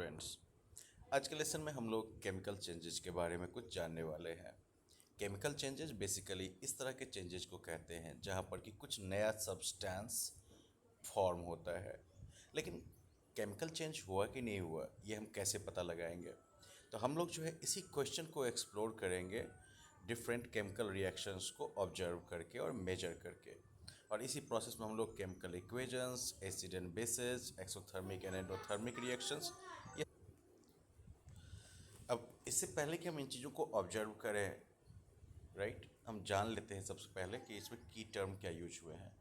Students. आज के lesson में हम लोग केमिकल चेंजेस के बारे में कुछ जानने वाले हैं। केमिकल चेंजेस बेसिकली इस तरह के चेंजेस को कहते हैं जहाँ पर कि कुछ नया सब्सटेंस फॉर्म होता है। लेकिन केमिकल चेंज हुआ कि नहीं हुआ ये हम कैसे पता लगाएंगे? तो हम लोग जो है इसी क्वेश्चन को एक्सप्लोर करेंगे डिफरेंट केमिकल रिएक्शंस को ऑब्जर्व करके और मेजर करके। और इसी प्रोसेस में हम लोग chemical equations, acid and bases, exothermic and endothermic reactions, अब इससे पहले कि हम इन चीज़ों को ऑब्जर्व करें, राइट, हम जान लेते हैं सबसे पहले कि इसमें की टर्म क्या यूज हुए हैं।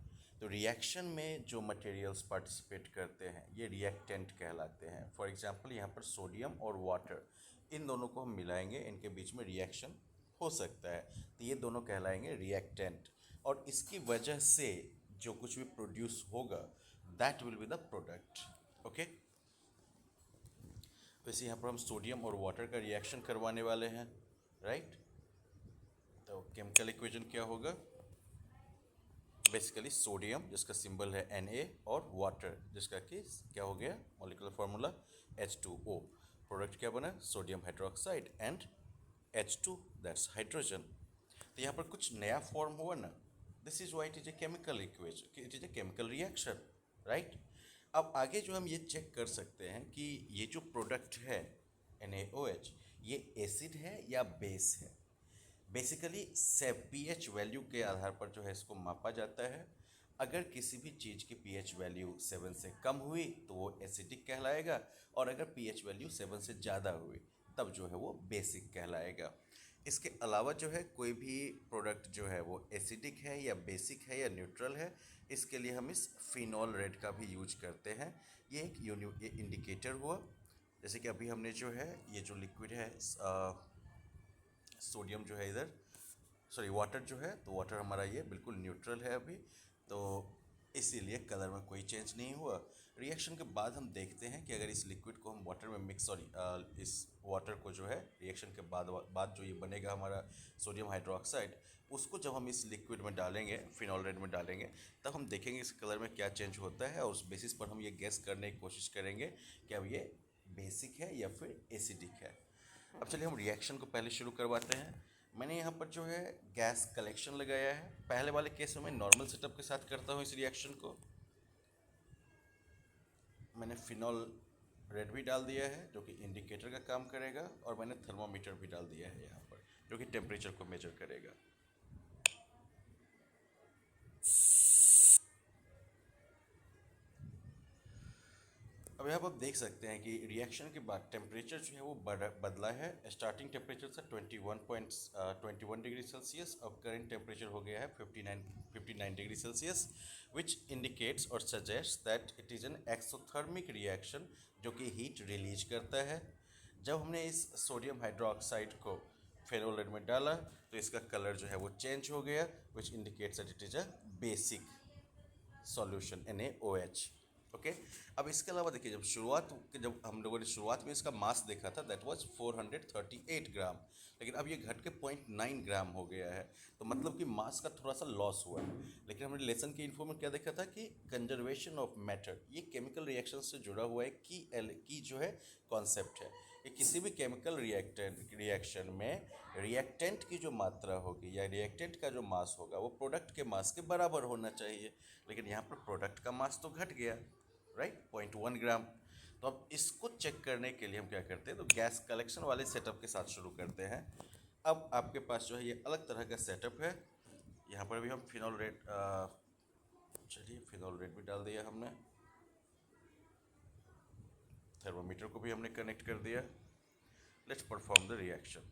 तो रिएक्शन में जो मटेरियल्स पार्टिसिपेट करते हैं ये रिएक्टेंट कहलाते हैं। फॉर एग्जांपल यहाँ पर सोडियम और वाटर, इन दोनों को हम मिलाएंगे, इनके बीच में रिएक्शन हो सकता है, तो ये दोनों कहलाएंगे रिएक्टेंट। और इसकी वजह से जो कुछ भी प्रोड्यूस होगा that will be the product. Okay, वैसे यहाँ पर हम सोडियम और वाटर का रिएक्शन करवाने वाले हैं, राइट। तो केमिकल इक्वेशन क्या होगा? बेसिकली सोडियम जिसका सिंबल है Na और वाटर जिसका कि क्या हो गया मॉलिक्यूलर फार्मूला H2O। प्रोडक्ट क्या बना? Sodium hydroxide and H2, that's hydrogen. तो यहाँ पर कुछ नया फॉर्म हुआ ना, this is why it is a chemical equation, it is a chemical reaction, right. अब आगे जो हम ये चेक कर सकते हैं कि ये जो प्रोडक्ट है NaOH ये एसिड है या बेस है। बेसिकली से पीएच वैल्यू के आधार पर जो है इसको मापा जाता है। अगर किसी भी चीज़ की पीएच वैल्यू 7 से कम हुई तो वो एसिडिक कहलाएगा, और अगर पीएच वैल्यू 7 से ज़्यादा हुई तब जो है वो बेसिक कहलाएगा। इसके अलावा जो है कोई भी प्रोडक्ट जो है वो एसिडिक है या बेसिक है या न्यूट्रल है, इसके लिए हम इस फिनॉल रेड का भी यूज करते हैं। ये एक ये इंडिकेटर हुआ। जैसे कि अभी हमने जो है ये जो लिक्विड है सोडियम जो है इधर, सॉरी वाटर जो है, तो वाटर हमारा ये बिल्कुल न्यूट्रल है अभी, तो इसीलिए कलर में कोई चेंज नहीं हुआ। रिएक्शन के बाद हम देखते हैं कि अगर इस लिक्विड को हम वाटर में मिक्स, सॉरी इस वाटर को जो है रिएक्शन के बाद जो ये बनेगा हमारा सोडियम हाइड्रोक्साइड, उसको जब हम इस लिक्विड में डालेंगे, फिनॉल रेड में डालेंगे, तब हम देखेंगे इस कलर में क्या चेंज होता है, और उस बेसिस पर हम ये गेस करने की कोशिश करेंगे कि अब ये बेसिक है या फिर एसिडिक है। अब चलिए हम रिएक्शन को पहले शुरू करवाते हैं। मैंने यहाँ पर जो है गैस कलेक्शन लगाया है। पहले वाले केस में मैं नॉर्मल सेटअप के साथ करता हूँ इस रिएक्शन को। मैंने फिनॉल रेड भी डाल दिया है जो कि इंडिकेटर का काम करेगा, और मैंने थर्मोमीटर भी डाल दिया है यहाँ पर जो कि टेम्परेचर को मेजर करेगा। अब यहाँ पर आप देख सकते हैं कि रिएक्शन के बाद टेम्परेचर जो है वो बदला है। स्टार्टिंग टेम्परेचर था 21 डिग्री सेल्सियस, अब करेंट टेम्परेचर हो गया है 59 डिग्री सेल्सियस, विच इंडिकेट्स और suggest that it is an exothermic reaction जो कि हीट रिलीज करता है। जब हमने इस सोडियम हाइड्रोक्साइड को फेनोलेट में डाला तो इसका कलर जो है वो चेंज हो गया, which indicates that it is a basic solution NaOH। Okay, अब इसके अलावा देखिए जब हम लोगों ने शुरुआत में इसका मास देखा था दैट वाज 438 ग्राम, लेकिन अब ये घट के 0.9 ग्राम हो गया है, तो मतलब कि मास का थोड़ा सा लॉस हुआ है। लेकिन हमने लेसन के इन्फो में क्या देखा था कि कंजर्वेशन ऑफ मैटर ये केमिकल रिएक्शन से जुड़ा हुआ है की जो है कॉन्सेप्ट है। कि किसी भी केमिकल रिएक्शन में रिएक्टेंट की जो मात्रा होगी या रिएक्टेंट का जो मास होगा वो प्रोडक्ट के मास के बराबर होना चाहिए, लेकिन यहाँ पर प्रोडक्ट का मास तो घट गया, राइट, 0.1 ग्राम। तो अब इसको चेक करने के लिए हम क्या करते हैं, तो गैस कलेक्शन वाले सेटअप के साथ शुरू करते हैं। अब आपके पास जो है ये अलग तरह का सेटअप है। यहाँ पर भी हम फिनॉल रेड, चलिए फिनॉल रेड भी डाल दिया हमने, थर्मोमीटर को भी हमने कनेक्ट कर दिया। Let's perform the reaction.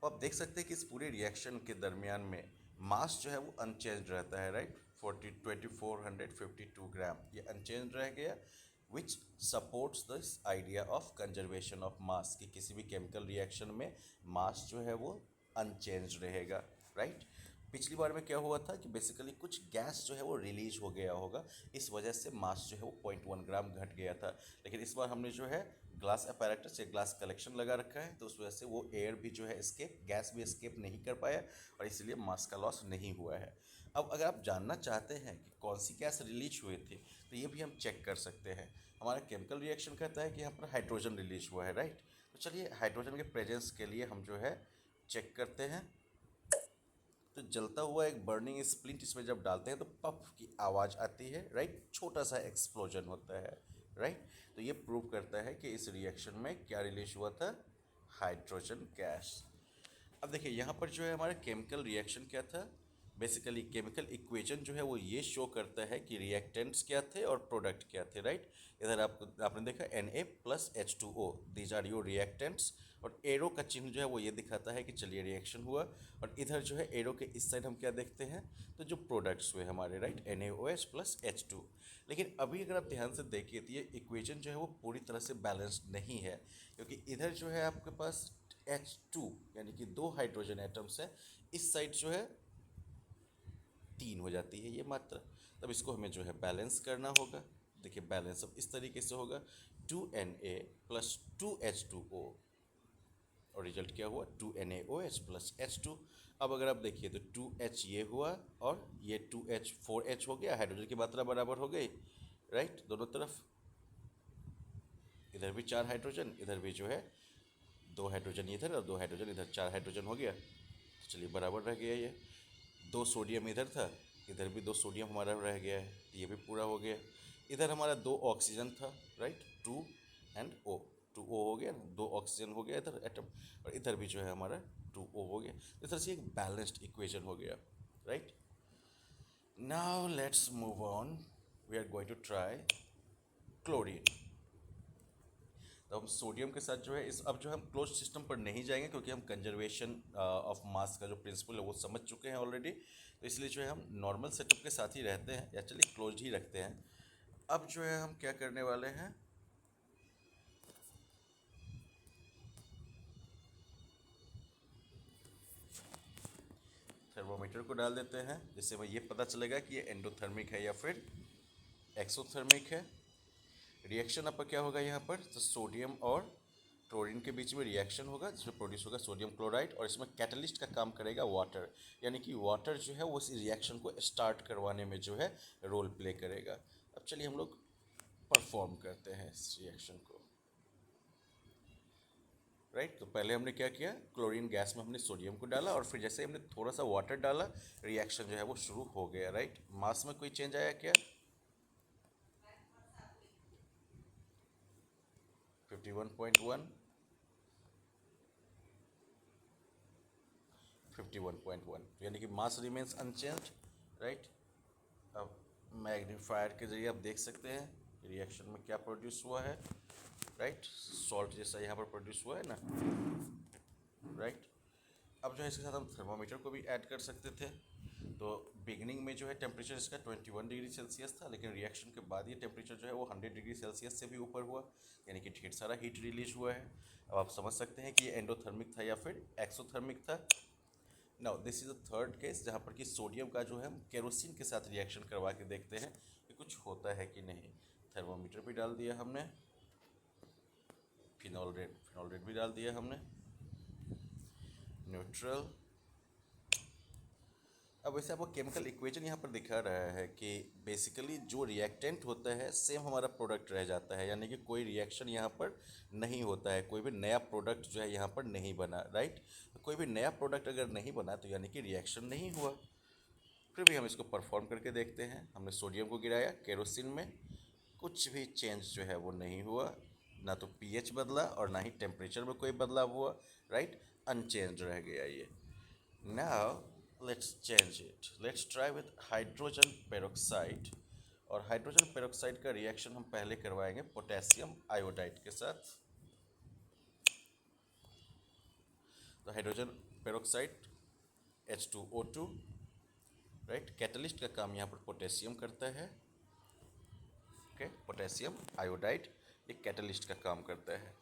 आप देख सकते हैं कि इस पूरे रिएक्शन के दरमियान में मास जो है वो अनचेंज रहता है, राइट, 2452 ग्राम ये अनचेंज रह गया, which supports this idea of conservation of mass, कि किसी भी केमिकल रिएक्शन में मास जो है वो अनचेंज रहेगा, राइट। पिछली बार में क्या हुआ था कि बेसिकली कुछ गैस जो है वो रिलीज हो गया होगा, इस वजह से मास जो है वो 0.1 ग्राम घट गया था। लेकिन इस बार हमने जो है ग्लास अपैरेटस या ग्लास कलेक्शन लगा रखा है, तो उस वजह से वो एयर भी जो है एस्केप, गैस भी एस्केप नहीं कर पाया, और इसलिए मास का लॉस नहीं हुआ है। अब अगर आप जानना चाहते हैं कि कौन सी गैस रिलीज हुई थी तो ये भी हम चेक कर सकते हैं। हमारा केमिकल रिएक्शन कहता है कि यहाँ पर हाइड्रोजन रिलीज हुआ है, राइट। तो चलिए हाइड्रोजन के प्रेजेंस के लिए हम जो है चेक करते हैं। तो जलता हुआ एक बर्निंग स्प्लिंट इसमें जब डालते हैं तो पफ की आवाज़ आती है, राइट। छोटा सा एक्सप्लोजन होता है, राइट। तो ये प्रूव करता है कि इस रिएक्शन में क्या रिलीज हुआ था, हाइड्रोजन गैस। अब देखिए यहाँ पर जो है हमारा केमिकल रिएक्शन क्या था, बेसिकली केमिकल इक्वेशन जो है वो ये शो करता है कि रिएक्टेंट्स क्या थे और प्रोडक्ट क्या थे, राइट। इधर आपने देखा Na+H2O, these are your reactants. और एरो का चिन्ह जो है वो ये दिखाता है कि चलिए रिएक्शन हुआ। और इधर जो है एरो के इस साइड हम क्या देखते हैं, तो जो प्रोडक्ट्स हुए हमारे, राइट, NaOH+H2। लेकिन अभी अगर आप ध्यान से देखिए तो ये इक्वेशन जो है वो पूरी तरह से बैलेंस्ड नहीं है, क्योंकि इधर जो है आपके पास H2 यानी कि 2 हाइड्रोजन एटम्स है, इस साइड जो है 3 हो जाती है ये मात्रा। तब इसको हमें जो है बैलेंस करना होगा। देखिए बैलेंस अब इस तरीके से होगा 2Na+2H2O, और रिजल्ट क्या हुआ 2NaOH+H2। अब अगर आप देखिए तो 2H ये हुआ और ये 2H 4H हो गया, हाइड्रोजन की मात्रा बराबर हो गई, राइट। दोनों तरफ इधर भी 4 हाइड्रोजन, इधर भी जो है 2 हाइड्रोजन इधर और 2 हाइड्रोजन इधर, 4 हाइड्रोजन हो गया। तो चलिए बराबर रह गया ये। 2 सोडियम इधर था, इधर भी 2 सोडियम हमारा रह गया है, ये भी पूरा हो गया। इधर हमारा 2 ऑक्सीजन था, राइट, 2 एंड O, 2O हो गया ना, 2 ऑक्सीजन हो गया इधर एटम, और इधर भी जो है हमारा 2O हो गया। इस तरह से एक बैलेंस्ड इक्वेशन हो गया, right. Now let's move on, we are going to try chlorine. तो हम सोडियम के साथ जो है इस अब जो हम क्लोज सिस्टम पर नहीं जाएंगे, क्योंकि हम कंजर्वेशन ऑफ मास का जो प्रिंसिपल है वो समझ चुके हैं ऑलरेडी। तो इसलिए जो है हम नॉर्मल सेटअप के साथ ही रहते हैं, या चलिए क्लोज ही रखते हैं। अब जो है हम क्या करने वाले हैं, थर्मोमीटर को डाल देते हैं, जिससे हमें ये पता चलेगा कि ये एंडोथर्मिक है या फिर एक्सोथर्मिक है। रिएक्शन आपका क्या होगा यहाँ पर, तो सोडियम और क्लोरीन के बीच में रिएक्शन होगा, जिसमें प्रोड्यूस होगा सोडियम क्लोराइड, और इसमें कैटलिस्ट का काम करेगा वाटर। यानी कि वाटर जो है वो इस रिएक्शन को स्टार्ट करवाने में जो है रोल प्ले करेगा। अब चलिए हम लोग परफॉर्म करते हैं इस रिएक्शन को, राइट। तो पहले हमने क्या किया, क्लोरीन गैस में हमने सोडियम को डाला, और फिर जैसे हमने थोड़ा सा वाटर डाला, रिएक्शन जो है वो शुरू हो गया, राइट। मास में कोई चेंज आया क्या, 51.1, 51.1, यानी कि मास रिमेन्स अनचेंज्ड, राइट। अब मैग्नीफायर के जरिए आप देख सकते हैं रिएक्शन में क्या प्रोड्यूस हुआ है, राइट। सॉल्ट जैसा यहाँ पर प्रोड्यूस हुआ है ना, राइट। अब जो है इसके साथ हम थर्मामीटर को भी ऐड कर सकते थे। तो बिगनिंग में जो है टेम्परेचर इसका 21 डिग्री सेल्सियस था, लेकिन रिएक्शन के बाद ये टेम्परेचर जो है वो 100 डिग्री सेल्सियस से भी ऊपर हुआ, यानी कि ढेर सारा हीट रिलीज हुआ है। अब आप समझ सकते हैं कि ये एंडोथर्मिक था या फिर एक्सोथर्मिक था। Now this is the third case, जहाँ पर कि सोडियम का जो है हम केरोसिन के साथ रिएक्शन करवा के देखते हैं कि कुछ होता है कि नहीं। थर्मोमीटर भी डाल दिया हमने, फिनॉल रेड भी डाल दिया हमने, न्यूट्रल। अब वैसे आपको केमिकल इक्वेशन यहाँ पर दिखा रहा है कि बेसिकली जो रिएक्टेंट होता है सेम हमारा प्रोडक्ट रह जाता है, यानी कि कोई रिएक्शन यहाँ पर नहीं होता है, कोई भी नया प्रोडक्ट जो है यहाँ पर नहीं बना, राइट। कोई भी नया प्रोडक्ट अगर नहीं बना तो यानी कि रिएक्शन नहीं हुआ। फिर भी हम इसको परफॉर्म करके देखते हैं। हमने सोडियम को गिराया केरोसिन में, कुछ भी चेंज जो है वो नहीं हुआ, ना तो पीएच बदला और ना ही टेम्परेचर में कोई बदलाव हुआ, राइट। अनचेंज रह गया ये। Now let's change it, let's try with hydrogen peroxide. और हाइड्रोजन पेरोक्साइड का रिएक्शन हम पहले करवाएंगे पोटेशियम आयोडाइड के साथ। तो hydrogen peroxide H2O2, right. Catalyst का काम यहाँ पर पोटेशियम करता है, ओके। पोटेशियम आयोडाइड एक कैटलिस्ट का काम करता है।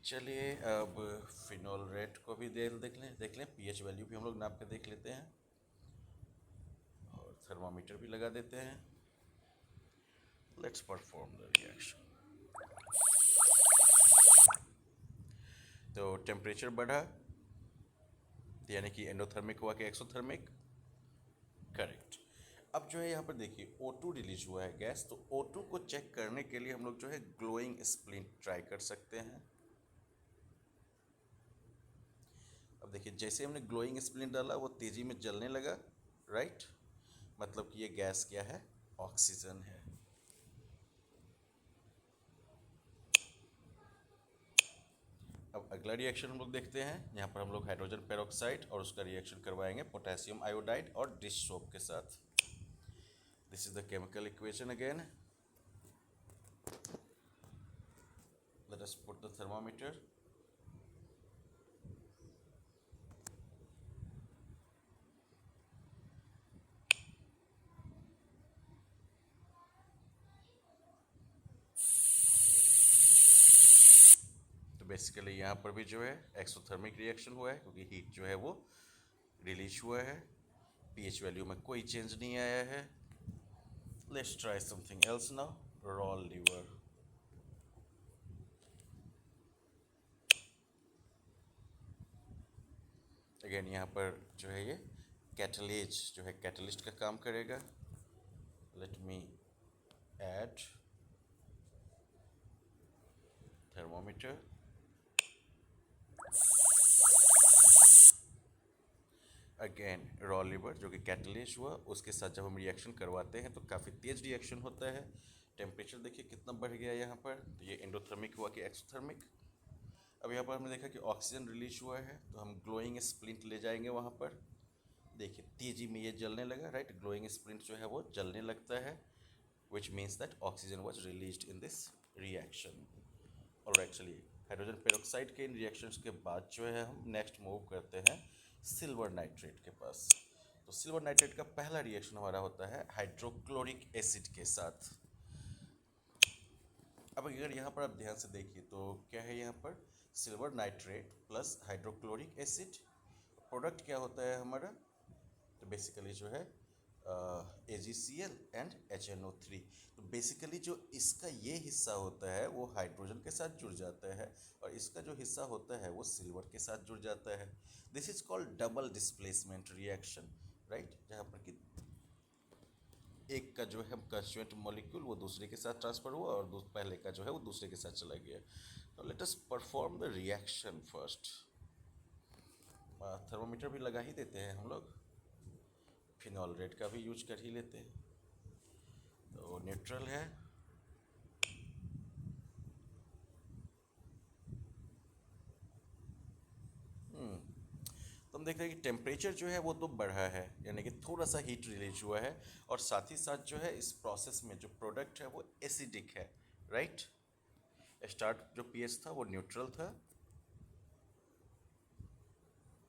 चलिए अब फिनॉल रेड को भी देख लें पीएच वैल्यू भी हम लोग नाप के देख लेते हैं, और थर्मामीटर भी लगा देते हैं। Let's perform the reaction. तो टेम्परेचर बढ़ा, यानी कि एंडोथर्मिक हुआ कि एक्सोथर्मिक, करेक्ट। अब जो है यहाँ पर देखिए O2 रिलीज हुआ है गैस, तो O2 को चेक करने के लिए हम लोग जो है ग्लोइंग स्प्लिंट ट्राई कर सकते हैं। अब देखिए जैसे हमने ग्लोइंग स्प्लिंट डाला वो तेजी में जलने लगा, राइट, मतलब कि ये गैस क्या है, ऑक्सीजन है। अब अगला रिएक्शन हम लोग देखते हैं। यहाँ पर हम लोग हाइड्रोजन पेरोक्साइड और उसका रिएक्शन करवाएंगे पोटेशियम आयोडाइड और डिश सोप के साथ। This is the chemical equation again. Let us put the thermometer. तो बेसिकली यहाँ पर भी जो है एक्सोथर्मिक रिएक्शन हुआ है, क्योंकि हीट जो है वो रिलीज हुआ है। पीएच वैल्यू में कोई चेंज नहीं आया है। Let's try something else now, raw liver. Again यहाँ पर जो है ये कैटलेज जो है कैटलिस्ट का काम करेगा। Let me add thermometer. Again raw liver जो कि कैटलिस्ट हुआ, उसके साथ जब हम रिएक्शन करवाते हैं तो काफ़ी तेज रिएक्शन होता है। टेम्परेचर देखिए कितना बढ़ गया यहाँ पर, तो ये एंडोथर्मिक हुआ कि एक्सोथर्मिक। अब यहाँ पर हमने देखा कि ऑक्सीजन रिलीज हुआ है, तो हम ग्लोइंग स्प्लिंट ले जाएंगे वहाँ पर। देखिए तेजी में ये जलने लगा, राइट, ग्लोइंग स्प्लिंट जो है वो जलने लगता है, which means that oxygen was released in this reaction. और एक्चुअली हाइड्रोजन पेरोक्साइड के इन रिएक्शंस के बाद जो है हम नेक्स्ट मूव करते हैं सिल्वर नाइट्रेट के पास। तो सिल्वर नाइट्रेट का पहला रिएक्शन हमारा होता है हाइड्रोक्लोरिक एसिड के साथ। अब अगर यहाँ पर आप ध्यान से देखिए तो क्या है, यहाँ पर silver nitrate plus hydrochloric acid, product क्या होता है हमारा, तो बेसिकली जो है AgCl एंड HNO3। तो बेसिकली जो इसका ये हिस्सा होता है वो हाइड्रोजन के साथ जुड़ जाता है, और इसका जो हिस्सा होता है वो सिल्वर के साथ जुड़ जाता है। This is called double displacement reaction, right, जहाँ पर कि एक का जो है कंस्टिट्यूएंट मॉलिक्यूल वो दूसरे के साथ ट्रांसफर हुआ और पहले का जो है वो दूसरे के साथ चला गया। तो let us perform the reaction first. Thermometer भी लगा ही देते हैं हम लोग, फिनॉल रेड का भी यूज कर ही लेते हैं। तो न्यूट्रल है, तो हम देख रहे हैं कि टेम्परेचर जो है वो तो बढ़ा है, यानी कि थोड़ा सा हीट रिलीज हुआ है, और साथ ही साथ जो है इस प्रोसेस में जो प्रोडक्ट है वो एसिडिक है, राइट। स्टार्ट जो पीएच था वो न्यूट्रल था,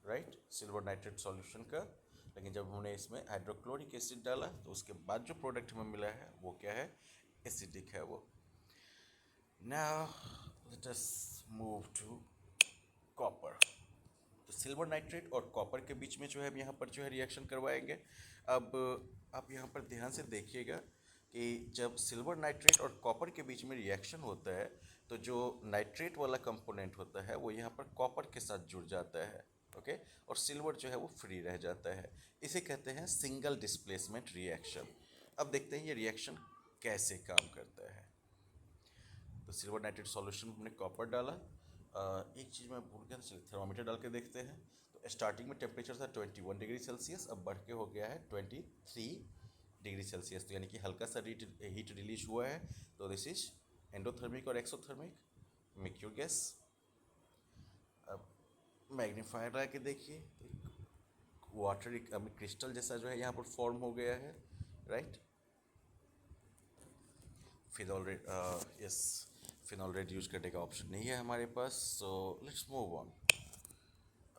राइट, सिल्वर नाइट्रेट सॉल्यूशन का। लेकिन जब हमने इसमें हाइड्रोक्लोरिक एसिड डाला तो उसके बाद जो प्रोडक्ट हमें मिला है वो क्या है, एसिडिक है वो। Now let us move to copper. तो सिल्वर नाइट्रेट और कॉपर के बीच में जो है हम यहाँ पर जो है रिएक्शन करवाएंगे। अब आप यहाँ पर ध्यान से देखिएगा कि जब सिल्वर नाइट्रेट और कॉपर के बीच में रिएक्शन होता है तो जो नाइट्रेट वाला कंपोनेंट होता है वो यहाँ पर कॉपर के साथ जुड़ जाता है, ओके, और सिल्वर जो है वो फ्री रह जाता है। इसे कहते हैं सिंगल डिस्प्लेसमेंट रिएक्शन। अब देखते हैं ये रिएक्शन कैसे काम करता है। तो सिल्वर नाइट्रेट सॉल्यूशन में हमने कॉपर डाला। एक चीज़ मैं भूल गया, चलिए थर्मामीटर डाल के देखते हैं। तो स्टार्टिंग में टेम्परेचर था 21 डिग्री सेल्सियस, अब बढ़ के हो गया है 23 डिग्री सेल्सियस, तो यानी कि हल्का सा हीट रिलीज हुआ है। तो दिस इज एंडोथर्मिक और एक्सोथर्मिक, मेक योर गेस। अब मैग्नीफायर लगा के देखिए, वाटर क्रिस्टल जैसा जो है यहाँ पर फॉर्म हो गया है, right. Phenol red, yes, phenol red use करने का ऑप्शन नहीं है हमारे पास, so let's move on.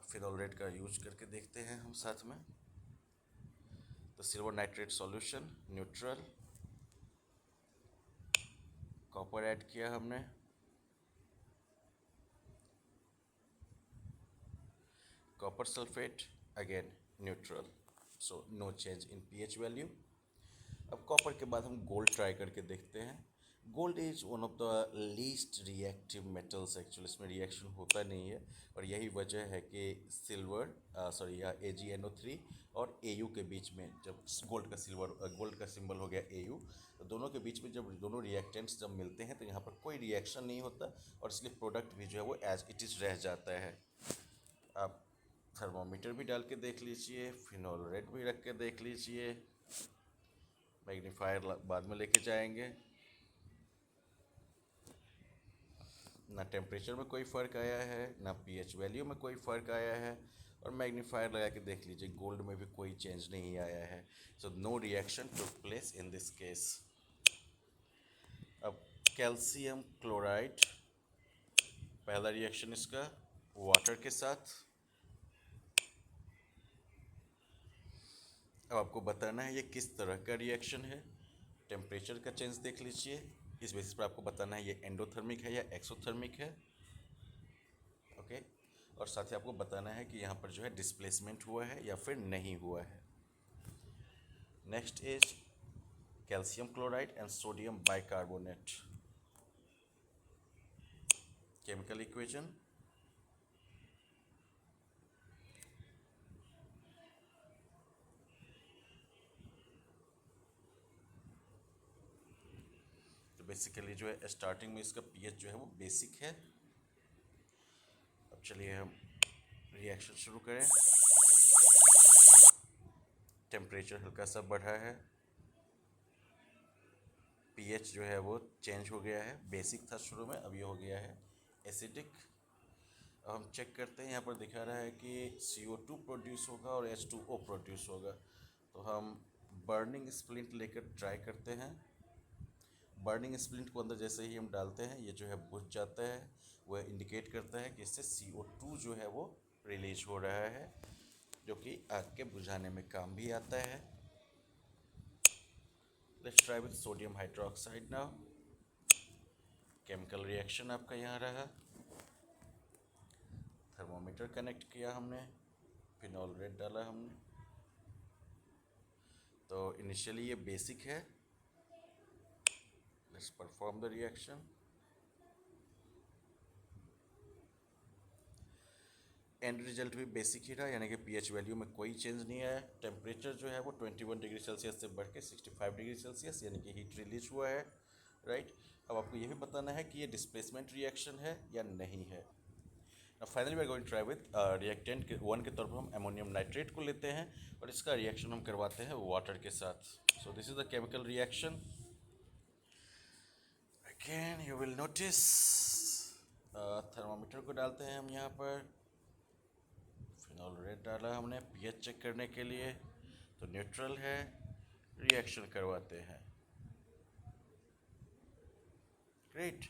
Phenol red का यूज करके देखते हैं हम साथ में। तो silver nitrate solution neutral, copper add किया हमने, copper sulphate again neutral, so no change in pH value. अब कॉपर के बाद हम गोल्ड ट्राई करके देखते हैं। Gold is one of the least reactive metals, actually इसमें रिएक्शन होता नहीं है, और यही वजह है कि सिल्वर सॉरी या AgNO3 और Au के बीच में जब गोल्ड का सिंबल हो गया Au, तो दोनों के बीच में जब दोनों रिएक्टेंट्स जब मिलते हैं तो यहाँ पर कोई रिएक्शन नहीं होता, और इसलिए प्रोडक्ट भी जो है वो एज इट इज़ रह जाता है। आप थर्मोमीटर भी डाल के देख लीजिए, फिनोल रेड भी रख के देख लीजिए, मैग्नीफायर बाद में लेके जाएंगे। ना टेम्परेचर में कोई फ़र्क आया है, ना पीएच वैल्यू में कोई फ़र्क आया है, और मैग्नीफायर लगा के देख लीजिए, गोल्ड में भी कोई चेंज नहीं आया है। So no reaction took place in this case. अब कैल्शियम क्लोराइड, पहला रिएक्शन इसका वाटर के साथ। अब आपको बताना है ये किस तरह का रिएक्शन है। टेम्परेचर का चेंज देख लीजिए, इस बेसिस पर आपको बताना है ये एंडोथर्मिक है या एक्सोथर्मिक है। ओके, और साथ ही आपको बताना है कि यहाँ पर जो है डिस्प्लेसमेंट हुआ है या फिर नहीं हुआ है। Next is calcium chloride and sodium bicarbonate, chemical equation. तो बेसिकली जो है स्टार्टिंग में इसका पीएच जो है वो बेसिक है। अब चलिए हम रिएक्शन शुरू करें। टेम्परेचर हल्का सा बढ़ा है, पीएच जो है वो चेंज हो गया है, बेसिक था शुरू में, अब ये हो गया है एसिडिक। अब हम चेक करते हैं, यहाँ पर दिखा रहा है कि CO2 प्रोड्यूस होगा और H2O प्रोड्यूस होगा। तो हम बर्निंग स्प्लिंट लेकर ट्राई करते हैं। बर्निंग स्प्लिंट को अंदर जैसे ही हम डालते हैं ये जो है बुझ जाता है, वह इंडिकेट करता है कि इससे CO2 जो है वो रिलीज हो रहा है, जो कि आग के बुझाने में काम भी आता है। Let's try with sodium hydroxide now. Chemical reaction आपका यहाँ रहा, थर्मोमीटर कनेक्ट किया हमने, फिनॉल रेड डाला हमने। तो इनिशियली ये बेसिक है। Let's perform the reaction. And result भी बेसिक ही रहा, यानी कि पीएच वैल्यू में कोई चेंज नहीं आया। टेम्परेचर जो है वो 21 डिग्री सेल्सियस से बढ़ के 65 डिग्री सेल्सियस यानी कि हीट रिलीज हुआ है, राइट। अब आपको ये भी बताना है कि ये डिस्प्लेसमेंट रिएक्शन है या नहीं है। Finally we are going try with reactant के 1 के तौर पर हम अमोनियम नाइट्रेट को लेते हैं और इसका रिएक्शन हम करवाते हैं वाटर के साथ। So this is the chemical reaction. Again you will notice thermometer को डालते हैं हम यहाँ पर, फिनॉल रेड डाला हमने पीएच चेक करने के लिए, तो न्यूट्रल है। रिएक्शन करवाते हैं, ग्रेट।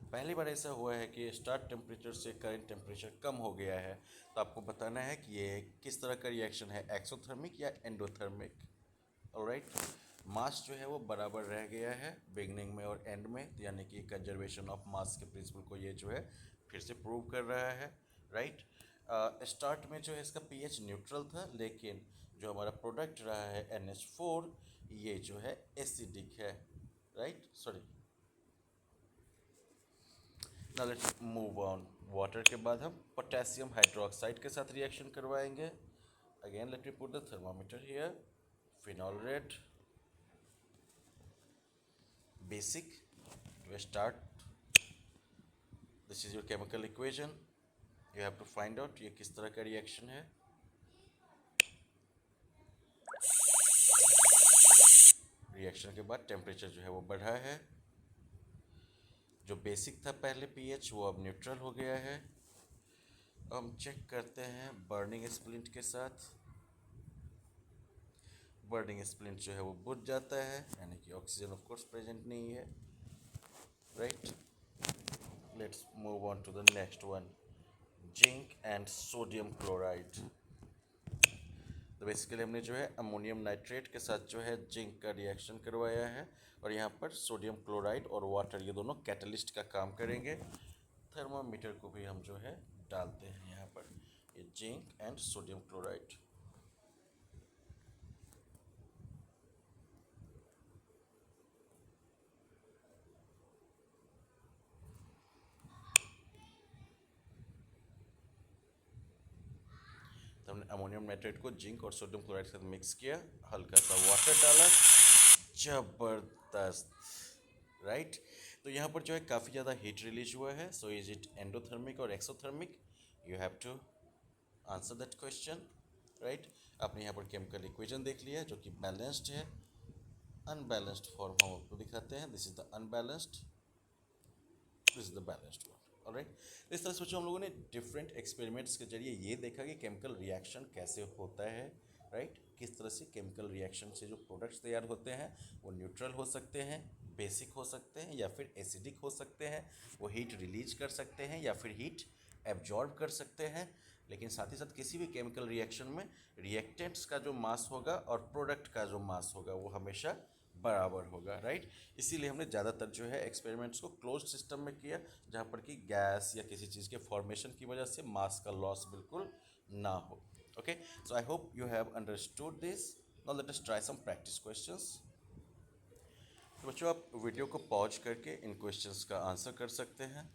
पहली बार ऐसा हुआ है कि स्टार्ट टेम्परेचर से करंट टेम्परेचर कम हो गया है, तो आपको बताना है कि ये किस तरह का रिएक्शन है, एक्सोथर्मिक या एंडोथर्मिक। ऑलराइट, मास जो है वो बराबर रह गया है बिगनिंग में और एंड में, यानी कि कंजर्वेशन ऑफ मास के प्रिंसिपल को ये जो है फिर से प्रूव कर रहा है, राइट। स्टार्ट में जो है इसका पीएच न्यूट्रल था, लेकिन जो हमारा प्रोडक्ट रहा है NH4 ये जो है एसिडिक है, right, sorry. Now let's move on. Water के बाद हम पोटेशियम हाइड्रोक्साइड के साथ रिएक्शन करवाएंगे। Again let me put the thermometer here, phenol red basic to start. This is your chemical equation. You have to find out ये किस तरह का रिएक्शन है। रिएक्शन के बाद टेम्परेचर जो है वो बढ़ा है, जो बेसिक था पहले पीएच वो अब न्यूट्रल हो गया है। हम चेक करते हैं बर्निंग स्प्लिंट के साथ। बर्निंग स्प्लिंट जो है वो बुझ जाता है, यानी कि ऑक्सीजन ऑफ कोर्स प्रेजेंट नहीं है, right. Let's move on to the next one, zinc and sodium chloride. तो बेसिकली हमने जो है अमोनियम नाइट्रेट के साथ जो है जिंक का रिएक्शन करवाया है, और यहाँ पर सोडियम क्लोराइड और वाटर ये दोनों कैटलिस्ट का काम करेंगे। थर्मामीटर को भी हम जो है डालते हैं यहाँ पर, ये जिंक एंड सोडियम क्लोराइड। तो हमने अमोनियम नाइट्रेट को जिंक और सोडियम क्लोराइड के साथ मिक्स किया, हल्का सा वाटर डाला, जबरदस्त, राइट। तो यहाँ पर जो है काफ़ी ज़्यादा हीट रिलीज हुआ है। सो इज इट एंडोथर्मिक और exothermic? You have to answer that question, right. आपने यहाँ पर केमिकल इक्वेशन देख लिया है जो कि बैलेंस्ड है। अनबैलेंस्ड फॉर्म हम आपको दिखाते हैं। This is the unbalanced, this is the balanced one. Alright, इस तरह से बच्चों हम लोगों ने डिफरेंट एक्सपेरिमेंट्स के जरिए ये देखा कि केमिकल रिएक्शन कैसे होता है, राइट। किस तरह से केमिकल रिएक्शन से जो प्रोडक्ट्स तैयार होते हैं वो न्यूट्रल हो सकते हैं, बेसिक हो सकते हैं या फिर एसिडिक हो सकते हैं, वो हीट रिलीज कर सकते हैं या फिर हीट एब्जॉर्ब कर सकते हैं। लेकिन साथ ही साथ किसी भी केमिकल रिएक्शन में रिएक्टेंट्स का जो मास होगा और प्रोडक्ट का जो मास होगा वो हमेशा बराबर होगा, राइट। इसीलिए हमने ज़्यादातर जो है एक्सपेरिमेंट्स को क्लोज्ड सिस्टम में किया, जहाँ पर कि गैस या किसी चीज़ के फॉर्मेशन की वजह से मास का लॉस बिल्कुल ना हो। Okay, so I hope you have understood this. Now let us try some practice questions. तो बच्चों आप वीडियो को पॉज करके इन क्वेश्चंस का आंसर कर सकते हैं।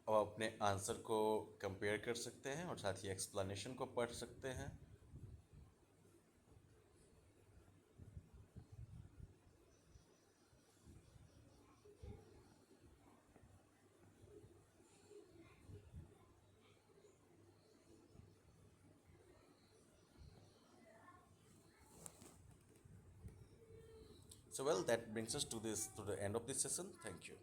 अब अपने आंसर को कंपेयर कर सकते हैं और साथ ही एक्सप्लेनेशन को पढ़ सकते हैं। So well, that brings us to the end of this session. Thank you.